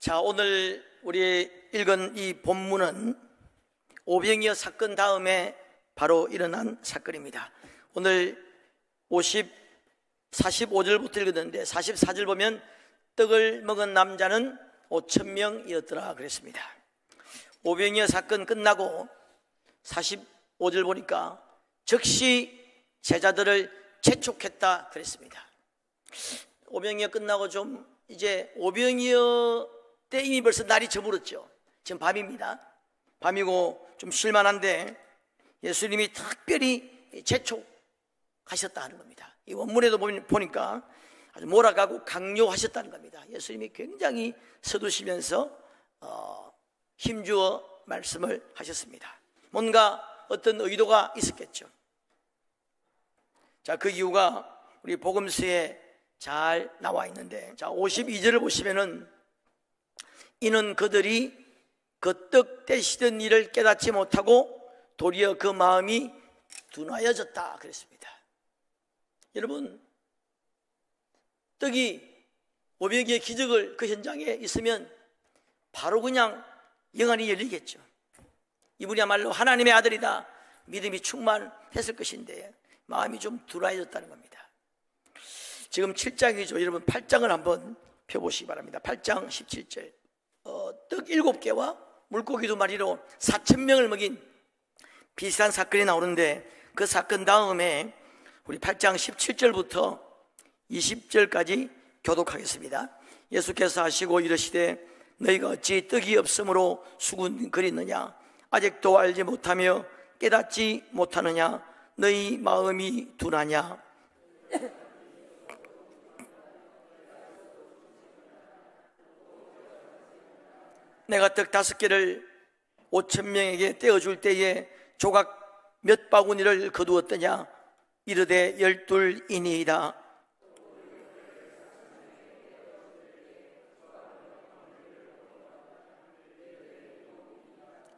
자, 오늘 우리 읽은 이 본문은 오병이어 사건 다음에 바로 일어난 사건입니다. 오늘 45절부터 읽었는데 44절 보면 떡을 먹은 남자는 5,000명이었더라 그랬습니다. 오병이어 사건 끝나고 45절 보니까 즉시 제자들을 재촉했다 그랬습니다. 오병이어 끝나고 좀 이제 오병이어 때 이미 벌써 날이 저물었죠. 지금 밤입니다. 밤이고 좀 쉴만한데 예수님이 특별히 재촉하셨다 하는 겁니다. 이 원문에도 보니까 아주 몰아가고 강요하셨다는 겁니다. 예수님이 굉장히 서두시면서 힘주어 말씀을 하셨습니다. 뭔가 어떤 의도가 있었겠죠. 자, 그 이유가 우리 복음서에 잘 나와 있는데, 자 52절을 보시면은 이는 그들이 그 떡 떼시던 일을 깨닫지 못하고 도리어 그 마음이 둔하여졌다 그랬습니다. 여러분, 떡이 오병이어의 기적을 그 현장에 있으면 바로 그냥 영안이 열리겠죠. 이분이야말로 하나님의 아들이다, 믿음이 충만했을 것인데 마음이 좀 둔하여졌다는 겁니다. 지금 7장이죠. 여러분 8장을 한번 펴보시기 바랍니다. 8장 17절. 떡 7개와 물고기 2마리로 4,000명을 먹인 비슷한 사건이 나오는데, 그 사건 다음에 우리 8장 17절부터 20절까지 교독하겠습니다. 예수께서 하시고 이르시되 너희가 어찌 떡이 없으므로 수군거리느냐, 아직도 알지 못하며 깨닫지 못하느냐, 너희 마음이 둔하냐. 내가 떡 5개를 5,000명에게 떼어줄 때에 조각 몇 바구니를 거두었더냐, 이르되 12이니이다.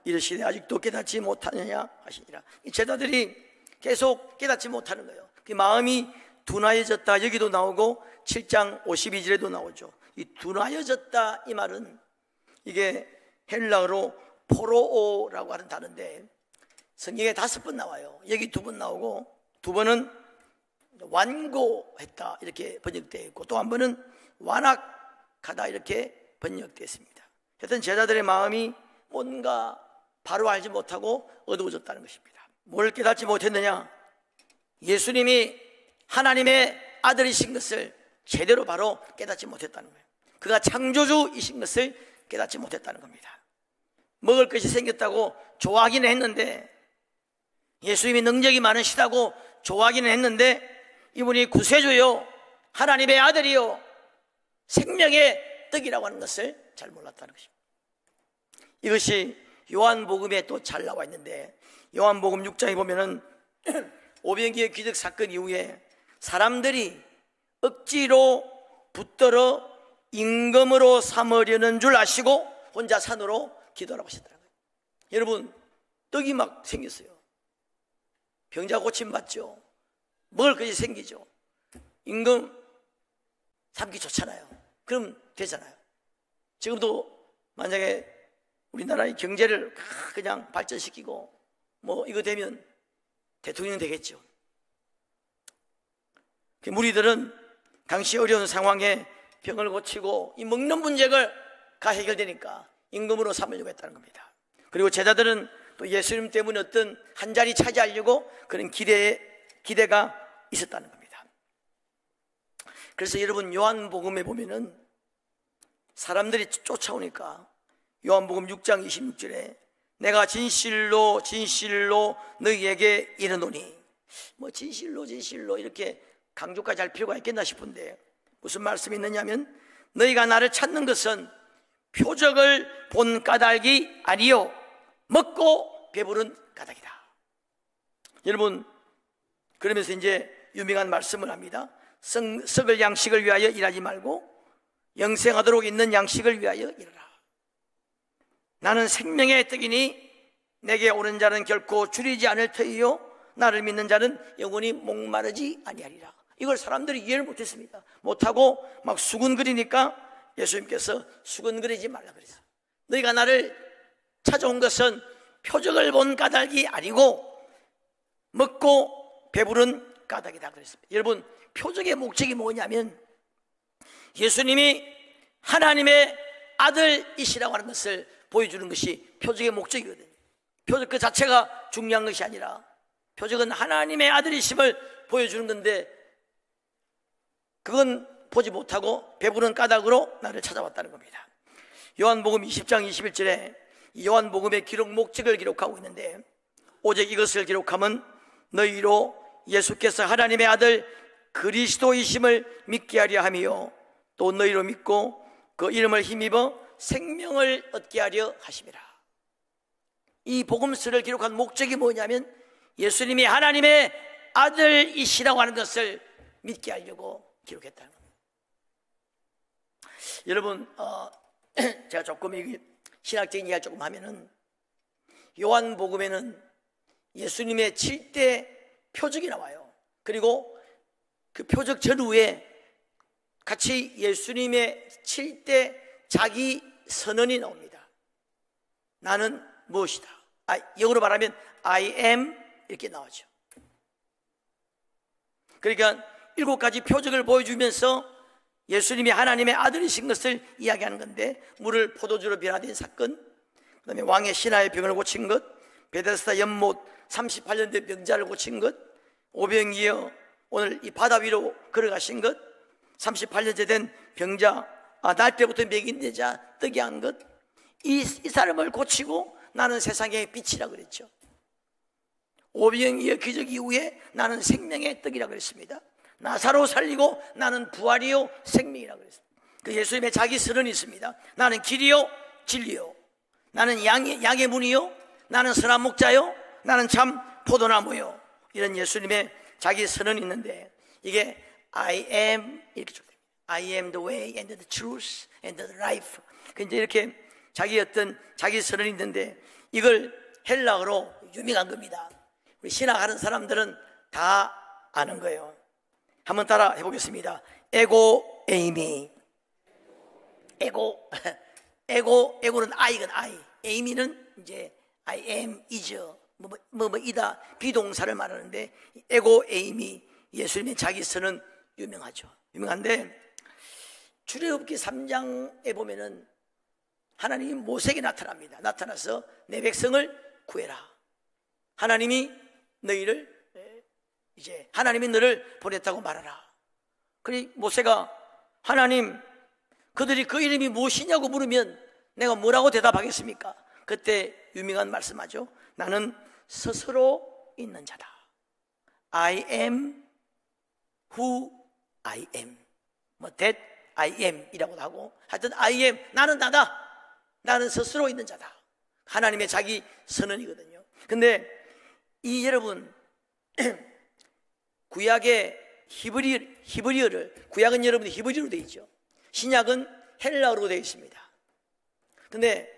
이르시되 아직도 깨닫지 못하느냐 하시니라. 이 제자들이 계속 깨닫지 못하는 거예요. 그 마음이 둔하여졌다 여기도 나오고 7장 52절에도 나오죠. 이 둔하여졌다 이 말은 이게 헬라어로 포로오라고 하는 단어인데 성경에 5번 나와요. 여기 2번 나오고 2번은 완고했다 이렇게 번역되어 있고 또 한 번은 완악하다 이렇게 번역되어 있습니다. 하여튼 제자들의 마음이 뭔가 바로 알지 못하고 어두워졌다는 것입니다. 뭘 깨닫지 못했느냐? 예수님이 하나님의 아들이신 것을 제대로 바로 깨닫지 못했다는 거예요. 그가 창조주이신 것을 깨닫지 못했다는 겁니다. 먹을 것이 생겼다고 좋아하기는 했는데, 예수님이 능력이 많으시다고 좋아하기는 했는데, 이분이 구세주요, 하나님의 아들이요, 생명의 떡이라고 하는 것을 잘 몰랐다는 것입니다. 이것이 요한복음에 또 잘 나와 있는데, 요한복음 6장에 보면은 오병이어 기적 사건 이후에 사람들이 억지로 붙들어 임금으로 삼으려는 줄 아시고 혼자 산으로 기도하라고 하셨다는 거예요. 여러분, 떡이 막 생겼어요. 병자 고침 받죠. 먹을 것이 생기죠. 임금 삼기 좋잖아요. 그럼 되잖아요. 지금도 만약에 우리나라의 경제를 그냥 발전시키고 뭐 이거 되면 대통령 되겠죠. 무리들은 당시 어려운 상황에 병을 고치고 이 먹는 문제가 해결되니까 임금으로 삼으려고 했다는 겁니다. 그리고 제자들은 또 예수님 때문에 어떤 한 자리 차지하려고 그런 기대가 있었다는 겁니다. 그래서 여러분 요한복음에 보면은 사람들이 쫓아오니까 요한복음 6장 26절에 내가 진실로 진실로 너희에게 이르노니, 뭐 진실로 이렇게 강조까지 할 필요가 있겠나 싶은데 무슨 말씀이 있느냐면 너희가 나를 찾는 것은 표적을 본 까닭이 아니요 먹고 배부른 까닭이다. 여러분, 그러면서 이제 유명한 말씀을 합니다. 썩을 양식을 위하여 일하지 말고 영생하도록 있는 양식을 위하여 일하라. 나는 생명의 떡이니 내게 오는 자는 결코 줄이지 않을 터이요 나를 믿는 자는 영원히 목마르지 아니하리라. 이걸 사람들이 이해를 못했습니다. 못하고 막 수군거리니까 예수님께서 수근거리지 말라 그랬어요. 너희가 나를 찾아온 것은 표적을 본 까닭이 아니고 먹고 배부른 까닭이다 그랬습니다. 여러분, 표적의 목적이 뭐냐면 예수님이 하나님의 아들이시라고 하는 것을 보여주는 것이 표적의 목적이거든요. 표적 그 자체가 중요한 것이 아니라 표적은 하나님의 아들이심을 보여주는 건데, 그건 보지 못하고 배부른 까닭으로 나를 찾아왔다는 겁니다. 요한복음 20장 21절에 요한복음의 기록 목적을 기록하고 있는데, 오직 이것을 기록하면 너희로 예수께서 하나님의 아들 그리스도이심을 믿게 하려 하며 또 너희로 믿고 그 이름을 힘입어 생명을 얻게 하려 하심이라. 이 복음서를 기록한 목적이 뭐냐면 예수님이 하나님의 아들이시라고 하는 것을 믿게 하려고 기록했다는 겁니다. 여러분, 제가 조금 신학적인 이야기 조금 하면은, 요한복음에는 예수님의 7대 표적이 나와요. 그리고 그 표적 전후에 같이 예수님의 7대 자기 선언이 나옵니다. 나는 무엇이다. 영어로 말하면 I am 이렇게 나오죠. 그러니까 7가지 표적을 보여주면서 예수님이 하나님의 아들이신 것을 이야기하는 건데, 물을 포도주로 변화된 사건, 그 다음에 왕의 신하의 병을 고친 것, 베데스다 연못 38년 된 병자를 고친 것, 오병이어 오늘 이 바다 위로 걸어가신 것, 38년째 된 병자 날 때부터 먹인 자 뜨게 한 것, 이 사람을 고치고 나는 세상의 빛이라 그랬죠. 오병이어 기적 이후에 나는 생명의 떡이라 그랬습니다. 나사로 살리고 나는 부활이요 생명이라 그랬습니다. 그 예수님의 자기 선언이 있습니다. 나는 길이요 진리요, 나는 양의 문이요, 나는 선한 목자요, 나는 참 포도나무요. 이런 예수님의 자기 선언이 있는데, 이게 I am 이렇게 적립니다. I am the way and the truth and the life. 이제 이렇게 자기 어떤 자기 선언이 있는데, 이걸 헬라어로 유명한 겁니다. 우리 신학하는 사람들은 다 아는 거예요. 한번 따라 해보겠습니다. 에고 에이미. 에고는 I건 I, 에이미는 이제 I am, is, 이다 비동사를 말하는데, 에고 에이미, 예수님의 자기 선은 유명하죠. 유명한데 출애굽기 3장에 보면은 하나님이 모세에게 나타납니다. 나타나서 내 백성을 구해라. 하나님이 너를 보냈다고 말하라. 그리 모세가 하나님, 그들이 그 이름이 무엇이냐고 물으면 내가 뭐라고 대답하겠습니까? 그때 유명한 말씀하죠. 나는 스스로 있는 자다. I am who I am. that I am 이라고도 하고, 하여튼 I am, 나는 나다. 나는 스스로 있는 자다. 하나님의 자기 선언이거든요. 근데 이 여러분 구약의 히브리어를, 구약은 여러분 히브리어로 되어 있죠. 신약은 헬라어로 되어 있습니다. 근데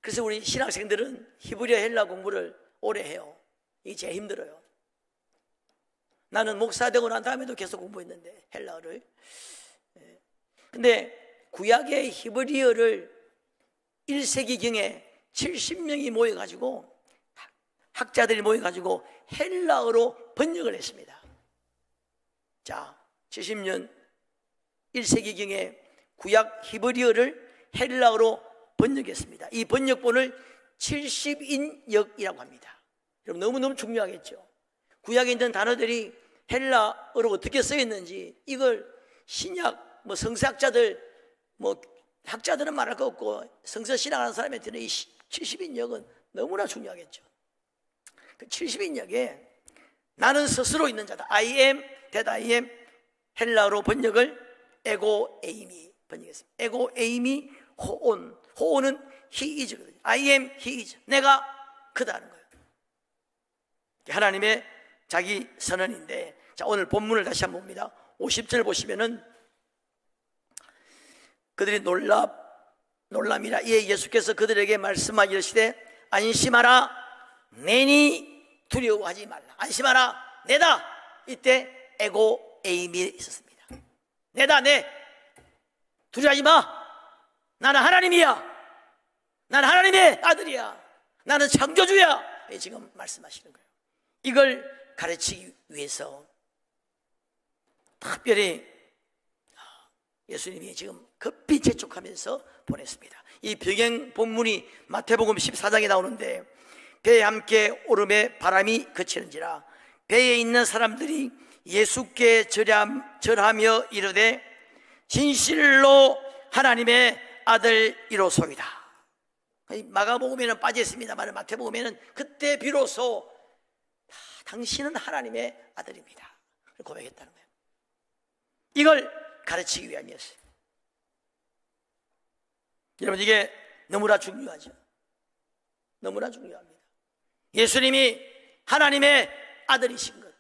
그래서 우리 신학생들은 히브리어 헬라 공부를 오래 해요. 이게 제일 힘들어요. 나는 목사 되고 난 다음에도 계속 공부했는데 헬라어를. 근데 구약의 히브리어를 1세기경에 70명이 모여가지고, 학자들이 모여가지고 헬라어로 번역을 했습니다. 자, 70년 1세기경에 구약 히브리어를 헬라어로 번역했습니다. 이 번역본을 70인역이라고 합니다. 여러분, 너무너무 중요하겠죠. 구약에 있는 단어들이 헬라어로 어떻게 써있는지, 이걸 신약 성서학자들 학자들은 말할 거 없고 성서 신학하는 사람한테는 이 70인역은 너무나 중요하겠죠. 그 70인역에 나는 스스로 있는 자다, I am that I am, 헬라어로 번역을 에고 에이미 번역했습니다. 에고 에이미 호온, 호온은 he is, I am he is, 내가 그다는 거예요. 하나님의 자기 선언인데, 자, 오늘 본문을 다시 한번 봅니다. 50절 보시면은 그들이 놀람이라. 이에 예수께서 그들에게 말씀하여 이르시되 안심하라, 내니 두려워하지 말라. 안심하라, 내다. 이때 에고 에이미 있었습니다. 내다, 내. 두려워하지 마. 나는 하나님이야. 나는 하나님의 아들이야. 나는 창조주야. 지금 말씀하시는 거예요. 이걸 가르치기 위해서 특별히 예수님이 지금 급히 재촉하면서 보냈습니다. 이 배경 본문이 마태복음 14장에 나오는데, 배에 함께 오름에 바람이 그치는지라 배에 있는 사람들이 예수께 절하며 이르되 진실로 하나님의 아들이로소이다. 마가복음에는 빠져 있습니다만 마태복음에는 그때 비로소 당신은 하나님의 아들입니다 고백했다는 거예요. 이걸 가르치기 위함이었어요. 여러분, 이게 너무나 중요하죠. 너무나 중요합니다. 예수님이 하나님의 아들이신 것,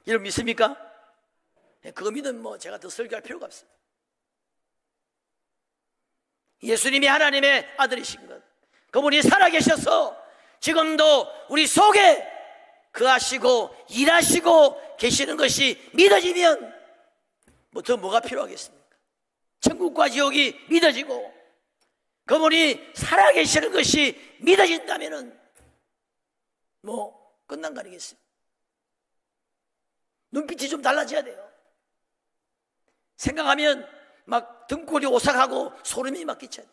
여러분 믿습니까? 그거 믿으면 제가 더 설교할 필요가 없습니다. 예수님이 하나님의 아들이신 것, 그분이 살아계셔서 지금도 우리 속에 거하시고 일하시고 계시는 것이 믿어지면 더 뭐가 필요하겠습니까? 천국과 지옥이 믿어지고 그분이 살아계시는 것이 믿어진다면 끝난 거 아니겠습니까? 눈빛이 좀 달라져야 돼요. 생각하면 막 등골이 오싹하고 소름이 막 끼쳐요.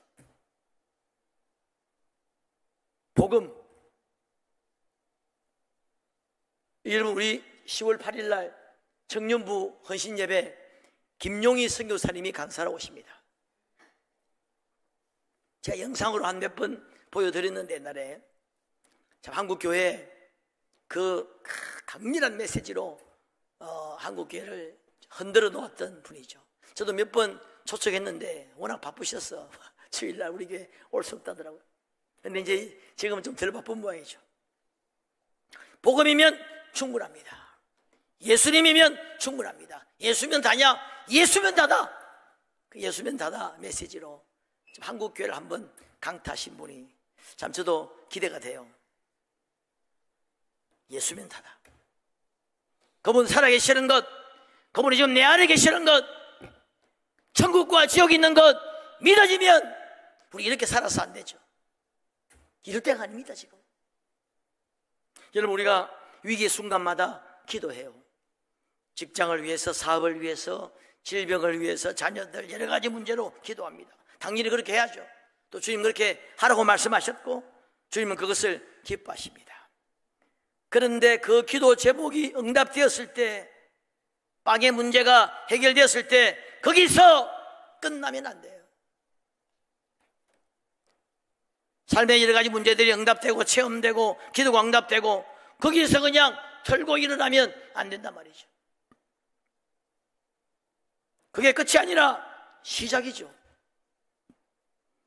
복음. 여러분, 우리 10월 8일 날 청년부 헌신 예배 김용희 선교사님이 강사로 오십니다. 제가 영상으로 한 몇 번 보여드렸는데, 옛날에 참 한국교회 그 강렬한 메시지로 한국교회를 흔들어 놓았던 분이죠. 저도 몇 번 초청했는데 워낙 바쁘셔서 주일날 우리 교회 올 수 없다더라고요. 근데 이제 지금은 좀 덜 바쁜 모양이죠. 복음이면 충분합니다. 예수님이면 충분합니다. 예수면 다냐? 예수면 다다. 그 예수면 다다 메시지로 한국교회를 한번 강타하신 분이 참 저도 기대가 돼요. 예수면 다다. 그분 살아계시는 것, 그분이 지금 내 안에 계시는 것, 천국과 지옥이 있는 것 믿어지면 우리 이렇게 살아서 안 되죠. 이럴 때가 아닙니다. 지금 여러분, 우리가 위기의 순간마다 기도해요. 직장을 위해서, 사업을 위해서, 질병을 위해서, 자녀들 여러 가지 문제로 기도합니다. 당연히 그렇게 해야죠. 또 주님 그렇게 하라고 말씀하셨고 주님은 그것을 기뻐하십니다. 그런데 그 기도 제목이 응답되었을 때, 빵의 문제가 해결되었을 때 거기서 끝나면 안 돼요. 삶의 여러 가지 문제들이 응답되고 체험되고 기도가 응답되고 거기에서 그냥 털고 일어나면 안 된단 말이죠. 그게 끝이 아니라 시작이죠.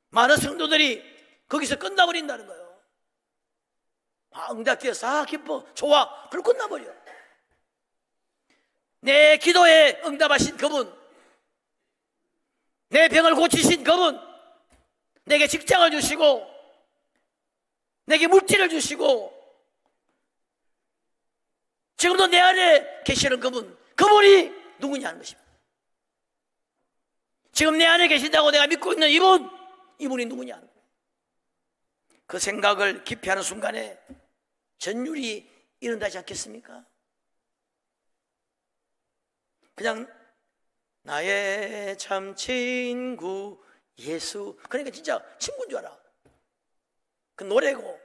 많은 성도들이 거기서 끝나버린다는 거예요. 응답되었어, 기뻐, 좋아, 그걸 끝나버려. 내 기도에 응답하신 그분, 내 병을 고치신 그분, 내게 직장을 주시고 내게 물질을 주시고 지금도 내 안에 계시는 그분, 그분이 누구냐는 것입니다. 지금 내 안에 계신다고 내가 믿고 있는 이분이 누구냐, 그 생각을 깊이 하는 순간에 전율이 일어나지 않겠습니까? 그냥 나의 참 친구 예수, 그러니까 진짜 친구인 줄 알아. 그 노래고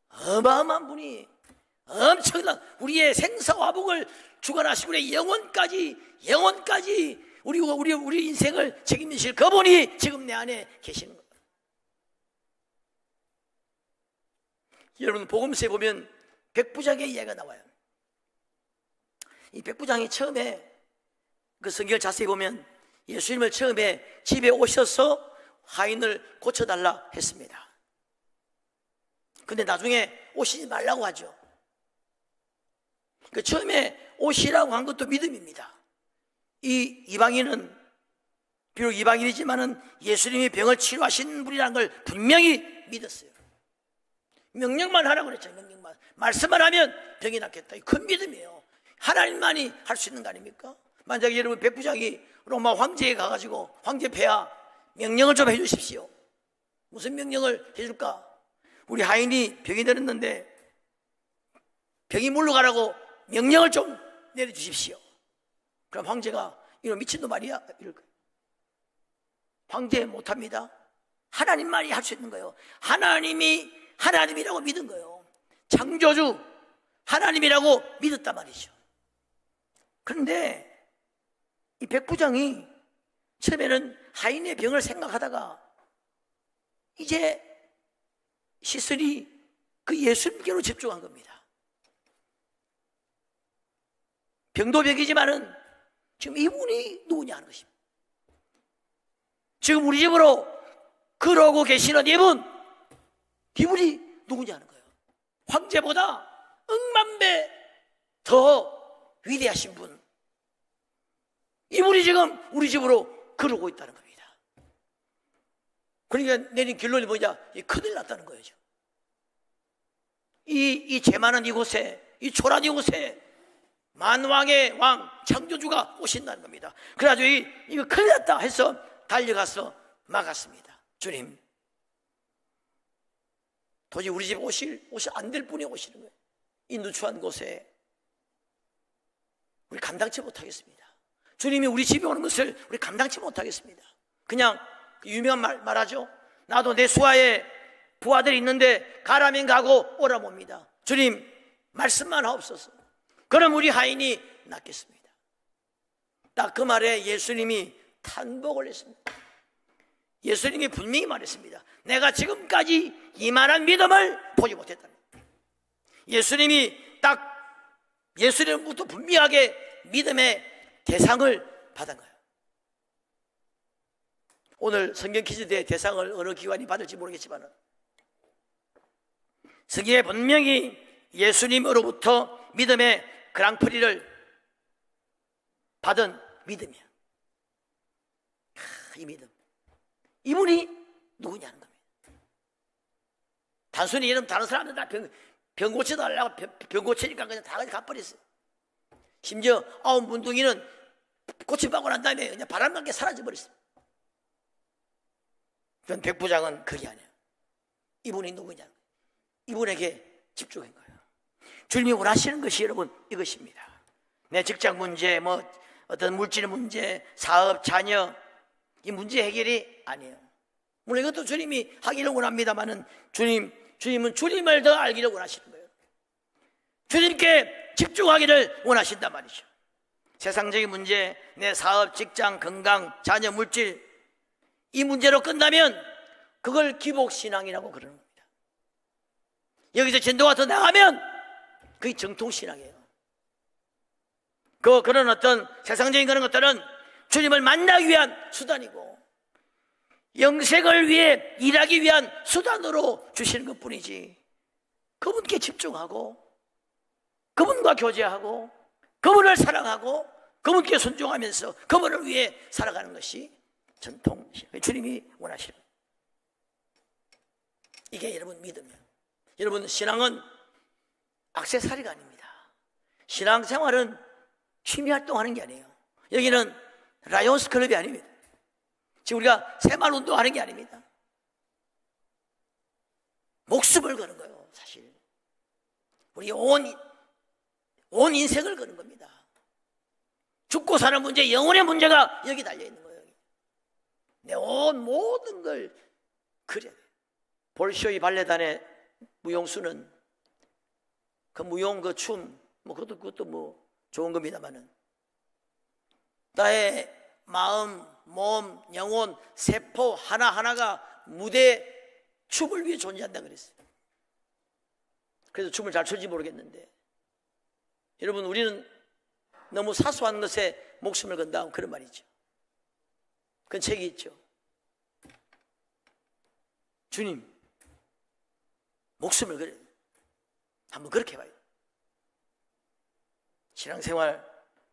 어마어마한 분이 엄청난 우리의 생사화복을 주관하시고 우리의 영혼까지 우리 인생을 책임지실 그분이 지금 내 안에 계시는 거예요. 여러분, 복음서에 보면 백부장의 이야기가 나와요. 이 백부장이 처음에 그 성경을 자세히 보면 예수님을 처음에 집에 오셔서 화인을 고쳐달라 했습니다. 근데 나중에 오시지 말라고 하죠. 그 처음에 오시라고 한 것도 믿음입니다. 이 이방인은 비록 이방인이지만은 예수님이 병을 치료하신 분이라는 걸 분명히 믿었어요. 명령만 하라고 그랬죠. 명령만, 말씀만 하면 병이 낫겠다. 이 큰 믿음이에요. 하나님만이 할 수 있는 거 아닙니까? 만약에 여러분 백부장이 로마 황제에 가가지고 황제 폐하 명령을 좀 해주십시오. 무슨 명령을 해줄까? 우리 하인이 병이 들었는데 병이 물러가라고 명령을 좀 내려주십시오. 그럼 황제가 이런 미친놈 말이야 이럴 거예요. 황제 못합니다. 하나님만이 할 수 있는 거예요. 하나님이 하나님이라고 믿은 거예요. 창조주 하나님이라고 믿었단 말이죠. 그런데 이 백부장이 처음에는 하인의 병을 생각하다가 이제 시선이 그 예수님께로 집중한 겁니다. 병도 병이지만은 지금 이분이 누구냐 하는 것입니다. 지금 우리 집으로 걸어오고 계시는 이분이 누구냐 하는 거예요. 황제보다 억만배 더 위대하신 분, 이분이 지금 우리 집으로 걸어오고 있다는 겁니다. 그러니까 내린 결론이 뭐냐? 큰일 났다는 거예요. 이 재만한 이곳에, 이 초란 이곳에 만왕의 왕 창조주가 오신다는 겁니다. 그래가지고 이거 큰일 났다 해서 달려가서 막았습니다. 주님, 도저히 우리 집 오실 안 될 분이 오시는 거예요. 이 누추한 곳에 우리 감당치 못하겠습니다. 주님이 우리 집에 오는 것을 우리 감당치 못하겠습니다. 그냥 유명한 말하죠. 나도 내 수하에 부하들이 있는데 가라면 가고 오라 봅니다. 주님 말씀만 하옵소서. 그럼 우리 하인이 낫겠습니다. 딱 그 말에 예수님이 탄복을 했습니다. 예수님이 분명히 말했습니다. 내가 지금까지 이만한 믿음을 보지 못했다. 예수님이 딱 예수님부터 분명하게 믿음의 대상을 받은 거예요. 오늘 성경 퀴즈대회 대상을 어느 기관이 받을지 모르겠지만 성경에 분명히 예수님으로부터 믿음의 그랑프리를 받은 믿음이야. 이 믿음, 이분이 누구냐는 겁니다. 단순히 이름 다른 사람들 다 병 고쳐달라고 병 고치니까 그냥 다 가버렸어요. 심지어 문둥이는 고침받고 난 다음에 그냥 바람감게 사라져버렸어요. 그런 백부장은 그게 아니에요. 이분이 누구냐, 이분에게 집중한 거예요. 주님이 원하시는 것이 여러분 이것입니다. 내 직장 문제, 어떤 물질 문제, 사업, 자녀, 이 문제 해결이 아니에요. 물론 이것도 주님이 하기를 원합니다만은 주님은 주님을 더 알기를 원하시는 거예요. 주님께 집중하기를 원하신단 말이죠. 세상적인 문제, 내 사업, 직장, 건강, 자녀, 물질, 이 문제로 끝나면 그걸 기복신앙이라고 그러는 겁니다. 여기서 진도가 더 나가면 그게 정통신앙이에요. 그런 어떤 세상적인 그런 것들은 주님을 만나기 위한 수단이고 영생을 위해 일하기 위한 수단으로 주시는 것뿐이지, 그분께 집중하고 그분과 교제하고 그분을 사랑하고 그분께 순종하면서 그분을 위해 살아가는 것이 전통 주님이 원하시는, 이게 여러분 믿음이에요. 여러분 신앙은 액세서리가 아닙니다. 신앙생활은 취미활동하는 게 아니에요. 여기는 라이온스 클럽이 아닙니다. 지금 우리가 새마을 운동하는 게 아닙니다. 목숨을 거는 거예요. 사실 우리 온 인생을 거는 겁니다. 죽고 사는 문제, 영혼의 문제가 여기 달려있는 거예요. 내 온 모든 걸 그려야 돼요. 볼쇼이 발레단의 무용수는 그 무용 그 춤 그것도 좋은 겁니다만은 나의 마음, 몸, 영혼, 세포 하나하나가 무대 춤을 위해 존재한다 그랬어요. 그래서 춤을 잘 출지 모르겠는데 여러분, 우리는 너무 사소한 것에 목숨을 건다 그런 말이죠. 그런 책이 있죠. 주님 목숨을 걸어요. 한번 그렇게 해봐요. 신앙생활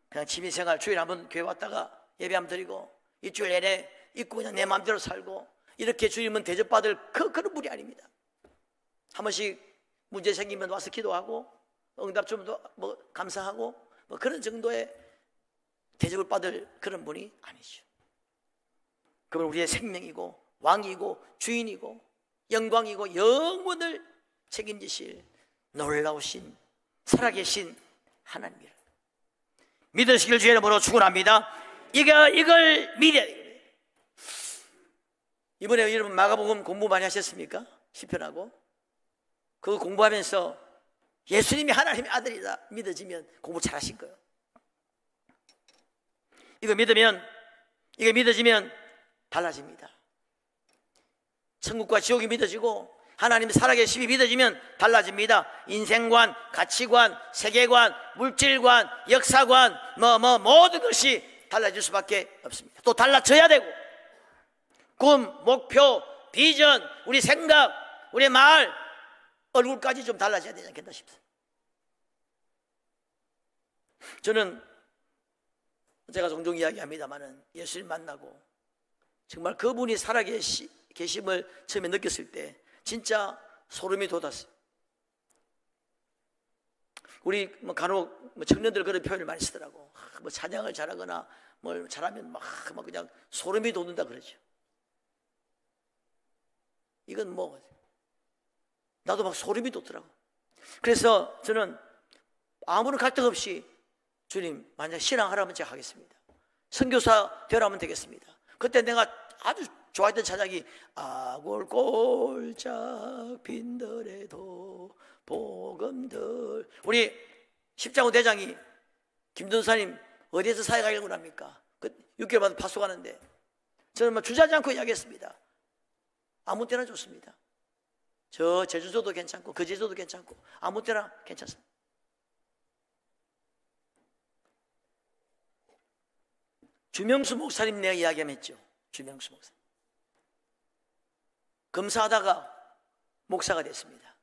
그냥 취미생활 주일에 한번 교회 왔다가 예배 한번 드리고 일주일 내내 있고 그냥 내 마음대로 살고 이렇게 주님은 대접받을 그런 분이 아닙니다. 한 번씩 문제 생기면 와서 기도하고 응답 좀 더 감사하고 그런 정도의 대접을 받을 그런 분이 아니죠. 그분 우리의 생명이고 왕이고 주인이고 영광이고 영원을 책임지실 놀라우신 살아계신 하나님이라 믿으시길 주의 이름으로 축원합니다. 이걸 믿어야 돼요. 이번에 여러분 마가복음 공부 많이 하셨습니까? 시편하고 그거 공부하면서 예수님이 하나님의 아들이다 믿어지면 공부 잘하실 거예요. 이거 믿어지면 달라집니다. 천국과 지옥이 믿어지고 하나님의 살아계심이 믿어지면 달라집니다. 인생관, 가치관, 세계관, 물질관, 역사관 모든 것이 달라질 수밖에 없습니다. 또 달라져야 되고 꿈, 목표, 비전, 우리 생각, 우리 말, 얼굴까지 좀 달라져야 되지 않겠나 싶습니다. 저는 제가 종종 이야기합니다마는 예수님 만나고 정말 그분이 살아계심을 처음에 느꼈을 때 진짜 소름이 돋았어요. 우리 간혹 청년들 그런 표현을 많이 쓰더라고. 찬양을 잘하거나 뭘 잘하면 막 그냥 소름이 돋는다 그러죠. 이건 나도 막 소름이 돋더라고. 그래서 저는 아무런 갈등 없이 주님 만약 신앙하라면 제가 하겠습니다. 선교사 되라면 되겠습니다. 그때 내가 아주 좋아했던 찬양이 아골골짝 빈들에도 복음들. 우리 십장호 대장이 김전사님 어디에서 사역하려고 합니까? 6개월마다 파수 가는데 저는 주저하지 않고 이야기했습니다. 아무 때나 좋습니다. 저 제주도도 괜찮고 그 제주도도 괜찮고 아무 때나 괜찮습니다. 주명수 목사님 내가 이야기했죠. 주명수 목사 검사하다가 목사가 됐습니다.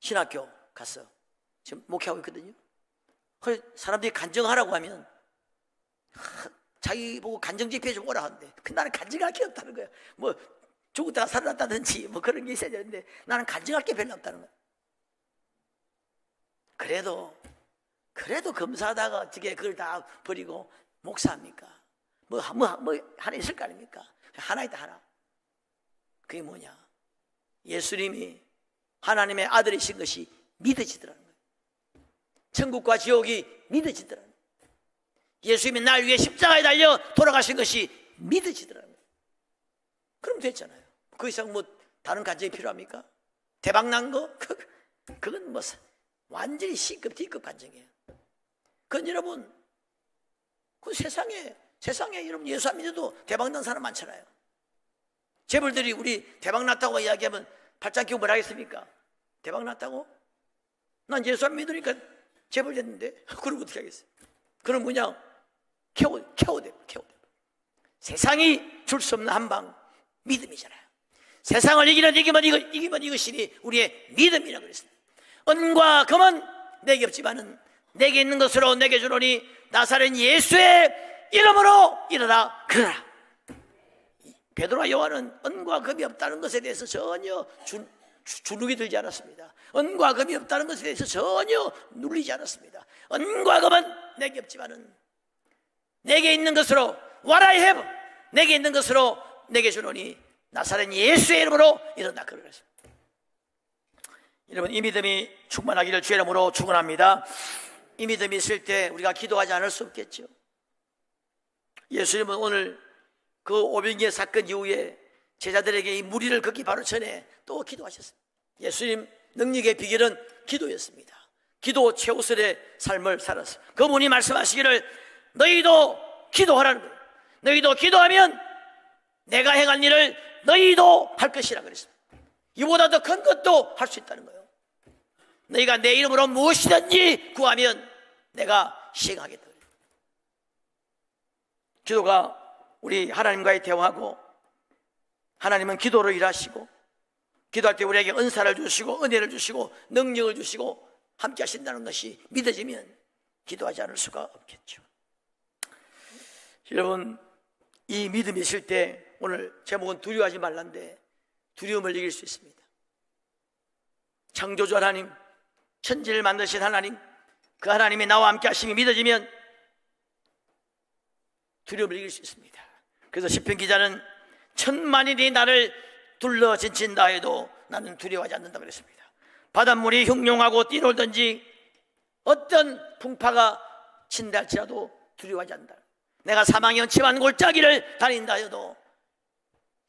신학교 가서 지금 목회하고 있거든요. 그래서 사람들이 간증하라고 하면 자기 보고 간증 집회에 좀 오라 하는데 나는 간증할 게 없다는 거야. 죽었다가 살아났다든지 그런 게 있어야 되는데 나는 간증할 게 별로 없다는 거야. 그래도 검사하다가 어떻게 그걸 다 버리고 목사합니까? 하나 있을 거 아닙니까? 하나 있다 하나. 그게 뭐냐? 예수님이 하나님의 아들이신 것이 믿어지더라는 거예요. 천국과 지옥이 믿어지더라는 거예요. 예수님이 날 위해 십자가에 달려 돌아가신 것이 믿어지더라는 거예요. 그럼 됐잖아요. 그 이상 다른 간증이 필요합니까? 대박난 거? 그건 완전히 C급 D급 간증이에요. 그건 여러분 세상에 여러분 예수 안 믿어도 대박난 사람 많잖아요. 재벌들이 우리 대박났다고 이야기하면 발짝 끼고 뭐라 하겠습니까? 대박났다고? 난 예수 안 믿으니까 재벌 됐는데 그럼 어떻게 하겠어요? 그럼 뭐냐? 케어돼. 세상이 줄 수 없는 한방 믿음이잖아요. 세상을 이기면 이것이니 우리의 믿음이라고 그랬습니다. 은과 금은 내게 없지만은 내게 있는 것으로 내게 주노니 나사렛 예수의 이름으로 일어나 그러라. 베드로와 요한은 은과 금이 없다는 것에 대해서 전혀 주눅이 들지 않았습니다. 은과 금이 없다는 것에 대해서 전혀 눌리지 않았습니다. 은과 금은 내게 없지만은 내게 있는 것으로 what I have 내게 있는 것으로 내게 주노니 나사렛 예수의 이름으로 일어나 그러라. 여러분 이 믿음이 충만하기를 주의 이름으로 축원합니다. 이 믿음이 있을 때 우리가 기도하지 않을 수 없겠죠. 예수님은 오늘 그 오병이어 사건 이후에 제자들에게 이 무리를 걷기 바로 전에 또 기도하셨습니다. 예수님 능력의 비결은 기도였습니다. 기도 최우선의 삶을 살았어요. 그분이 말씀하시기를 너희도 기도하라는 거예요. 너희도 기도하면 내가 행한 일을 너희도 할 것이라 그랬습니다. 이보다 더 큰 것도 할 수 있다는 거예요. 너희가 내 이름으로 무엇이든지 구하면 내가 시행하겠다. 기도가 우리 하나님과의 대화고 하나님은 기도로 일하시고 기도할 때 우리에게 은사를 주시고 은혜를 주시고 능력을 주시고 함께 하신다는 것이 믿어지면 기도하지 않을 수가 없겠죠. 여러분 이 믿음이 있을 때 오늘 제목은 두려워하지 말란데 두려움을 이길 수 있습니다. 창조주 하나님, 천지를 만드신 하나님, 그 하나님이 나와 함께 하심이 믿어지면 두려움을 이길 수 있습니다. 그래서 시편 기자는 천만인이 나를 둘러 진친다 해도 나는 두려워하지 않는다 그랬습니다. 바닷물이 흉룡하고 뛰놀든지 어떤 풍파가 친다 할지라도 두려워하지 않는다. 내가 사망의 연침한 골짜기를 다닌다 해도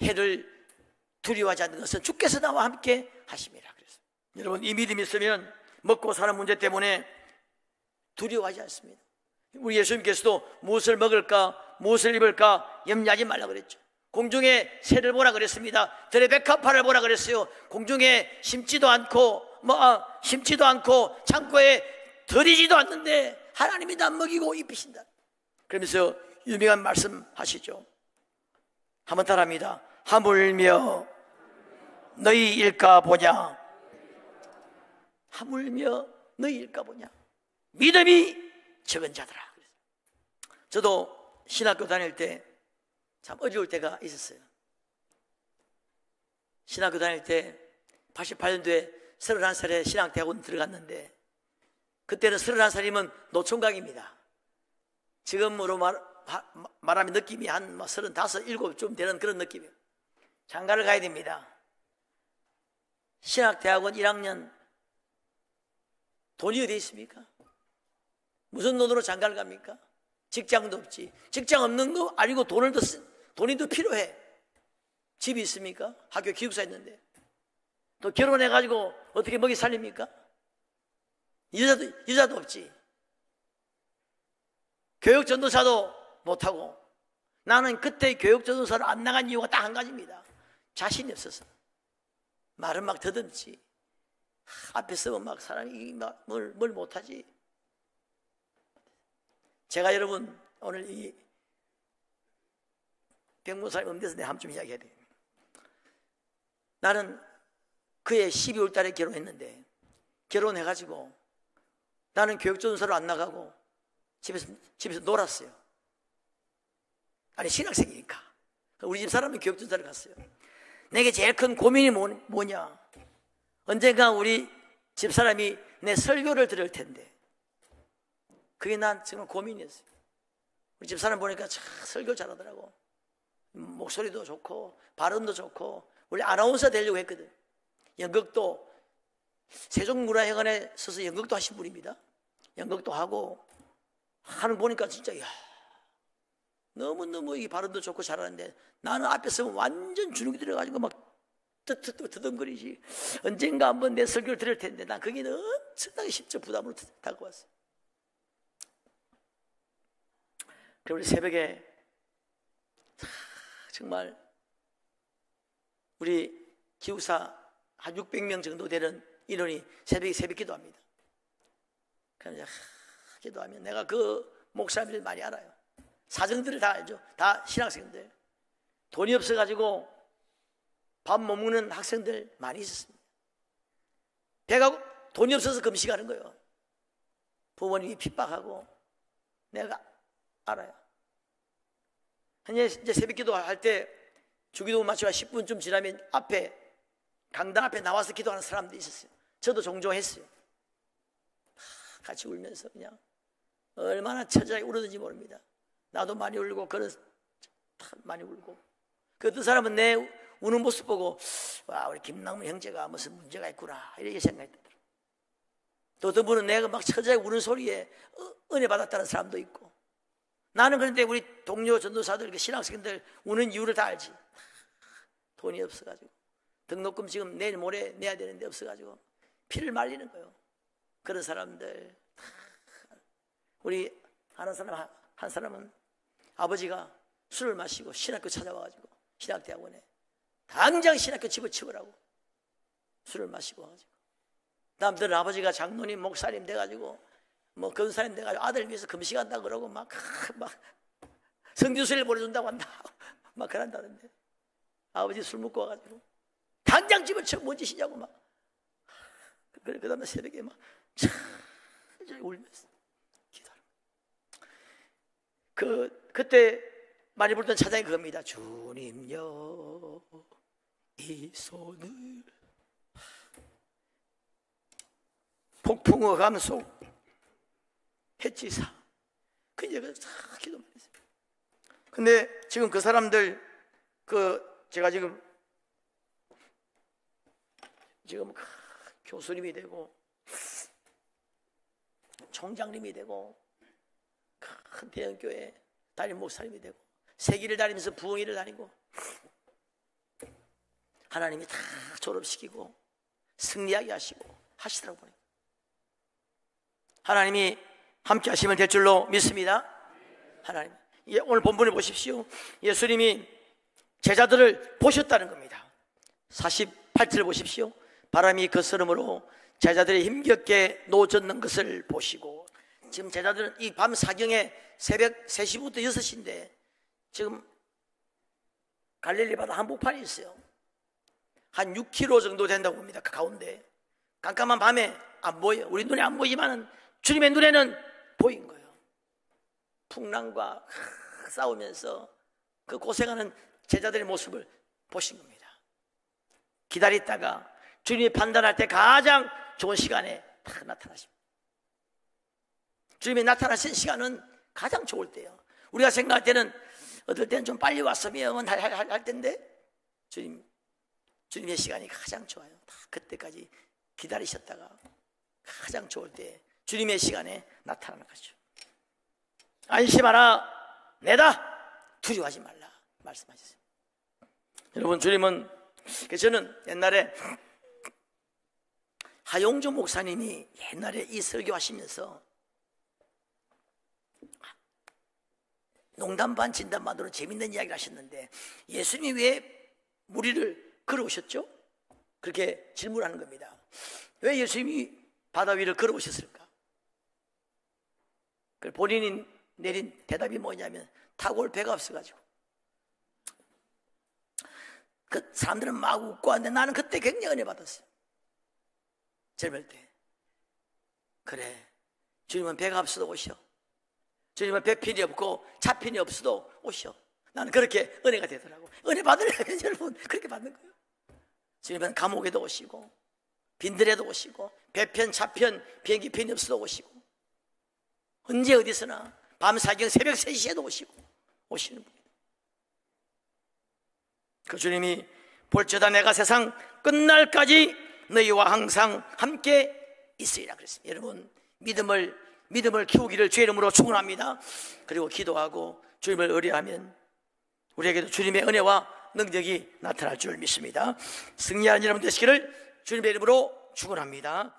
해를 두려워하지 않는 것은 주께서 나와 함께 하심이라 그랬어요. 여러분, 이 믿음이 있으면 먹고 사는 문제 때문에 두려워하지 않습니다. 우리 예수님께서도 무엇을 먹을까 무엇을 입을까 염려하지 말라 그랬죠. 공중의 새를 보라 그랬습니다. 들의 백합화를 보라 그랬어요. 공중에 심지도 않고 창고에 들이지도 않는데 하나님이 다 먹이고 입히신다. 그러면서 유명한 말씀 하시죠. 한번 따라합니다. 하물며 너희 일까 보냐. 하물며 너희 일까 보냐. 믿음이 적은 자들아. 저도 신학교 다닐 때 참 어려울 때가 있었어요. 신학교 다닐 때 88년도에 31살에 신학대학원 들어갔는데 그때는 31살이면 노총각입니다. 지금으로 말하면 느낌이 한 35, 7좀 되는 그런 느낌이에요. 장가를 가야 됩니다. 신학대학원 1학년 돈이 어디 있습니까? 무슨 돈으로 장가를 갑니까? 직장도 없지. 직장 없는 거 아니고 돈이 더 필요해. 집이 있습니까? 학교 기숙사 있는데. 또 결혼해가지고 어떻게 먹이 살립니까? 여자도 없지. 교육 전도사도 못하고. 나는 그때 교육 전도사를 안 나간 이유가 딱 한 가지입니다. 자신이 없어서. 말은 막 더듬지. 앞에 서면 막 사람이 뭘 못하지. 제가 여러분 오늘 이 병무사님 음대에서 내가 한번 좀 이야기해야 돼요. 나는 그해 12월 달에 결혼했는데 결혼해가지고 나는 교육전도사로 안 나가고 집에서 놀았어요. 아니 신학생이니까. 우리 집 사람은 교육전도사를 갔어요. 내게 제일 큰 고민이 뭐냐. 언젠가 우리 집사람이 내 설교를 들을 텐데 그게 난 정말 고민이었어요. 우리 집사람 보니까 참 설교 잘하더라고. 목소리도 좋고 발음도 좋고 원래 아나운서 되려고 했거든. 연극도 세종문화회관에 서서 연극도 하신 분입니다. 연극도 하고 하는 보니까 진짜 야 너무너무 이 발음도 좋고 잘하는데 나는 앞에 서면 완전 주눅이 들어가지고 막 드덩거리지. 언젠가 한번 내 설교를 들을 텐데 난 그게 엄청나게 심적 부담으로 다가왔어요. 그리고 우리 새벽에 정말 우리 기숙사 한 600명 정도 되는 인원이 새벽에 새벽 기도합니다. 그래서 기도하면 내가 그 목사님들 많이 알아요. 사정들을 다 알죠. 다 신학생들. 돈이 없어가지고 밥 못 먹는 학생들 많이 있었습니다. 배가 돈이 없어서 금식하는 거예요. 부모님이 핍박하고 내가 알아요. 이제 새벽 기도 할 때 주기도 마치고 10분쯤 지나면 앞에 강당 앞에 나와서 기도하는 사람들이 있었어요. 저도 종종 했어요. 같이 울면서 그냥 얼마나 처절하게 울었는지 모릅니다. 나도 많이 울고 그런 많이 울고 그 어떤 사람은 내 우는 모습 보고 와 우리 김남문 형제가 무슨 문제가 있구나 이렇게 생각했더라고요. 또 어떤 분은 내가 막 처절하게 우는 소리에 은혜 받았다는 사람도 있고 나는 그런데 우리 동료 전도사들 신학생들 우는 이유를 다 알지. 돈이 없어가지고 등록금 지금 내일 모레 내야 되는데 없어가지고 피를 말리는 거예요. 그런 사람들 우리 한 사람은 아버지가 술을 마시고 신학교 찾아와가지고 신학대학원에 당장 신학교 집어치우라고 술을 마시고 와가지고 남들은 아버지가 장로님 목사님 돼가지고 뭐 근사님 돼가지고 아들 위해서 금식한다 그러고 막 성지순례 보내준다고 한다 막 그런다던데 아버지 술 먹고 와가지고 당장 집어치워 뭔 짓이냐고 막 그 다음에 새벽에 막 울면서 기도하는 그때 많이 부르던 찬양이 그겁니다. 주님여 이 손을 폭풍의 감속 해치사 그 얘기를 다 기도만 했어요. 근데 지금 그 사람들, 제가 지금 교수님이 되고 총장님이 되고 큰 대형교회 담임 목사님이 되고 세기를 다니면서 부흥회를 다니고 하나님이 다 졸업시키고 승리하게 하시고 하시더라고 보니까 하나님이 함께 하시면 될 줄로 믿습니다. 하나님, 오늘 본문을 보십시오. 예수님이 제자들을 보셨다는 겁니다. 48절을 보십시오. 바람이 거스름으로 제자들이 힘겹게 노젓는 것을 보시고, 지금 제자들은 이 밤 사경에 새벽 3시부터 6시인데 지금 갈릴리 바다 한복판에 있어요. 한 6km 정도 된다고 봅니다. 그 가운데 깜깜한 밤에 안 보여요. 우리 눈에 안 보이지만 주님의 눈에는 보인 거예요. 풍랑과 싸우면서 그 고생하는 제자들의 모습을 보신 겁니다. 기다리다가 주님이 판단할 때 가장 좋은 시간에 딱 나타나십니다. 주님이 나타나신 시간은 가장 좋을 때예요. 우리가 생각할 때는 어떨 때는 좀 빨리 왔으면 할 텐데 주님의 시간이 가장 좋아요. 다 그때까지 기다리셨다가 가장 좋을 때 주님의 시간에 나타나는 거죠. 안심하라, 내다, 두려워하지 말라 말씀하셨어요. 여러분, 주님은, 저는 옛날에 하용조 목사님이 옛날에 이 설교하시면서 농담 반 진담 반으로 재밌는 이야기를 하셨는데, 예수님이 왜 무리를 걸어오셨죠? 그렇게 질문하는 겁니다. 왜 예수님이 바다 위를 걸어오셨을까? 본인이 내린 대답이 뭐냐면, 타고 올 배가 없어가지고. 그 사람들은 막 웃고 하는데 나는 그때 굉장히 은혜 받았어요. 젊을 때. 그래, 주님은 배가 없어도 오셔. 주님은 배필이 없고 차필이 없어도 오셔. 나는 그렇게 은혜가 되더라고. 은혜 받으려면 여러분 그렇게 받는 거예요. 주님은 감옥에도 오시고 빈들에도 오시고 배편 차편 비행기 편이 없어도 오시고 언제 어디서나 밤사경 새벽 3시에도 오시는 분이에요. 그 주님이 볼지어다 내가 세상 끝날까지 너희와 항상 함께 있으리라 그랬습니다. 여러분, 믿음을 키우기를 주의 이름으로 축원합니다. 그리고 기도하고 주님을 의뢰하면 우리에게도 주님의 은혜와 능력이 나타날 줄 믿습니다. 승리하는 여러분 되시기를 주님의 이름으로 축원합니다.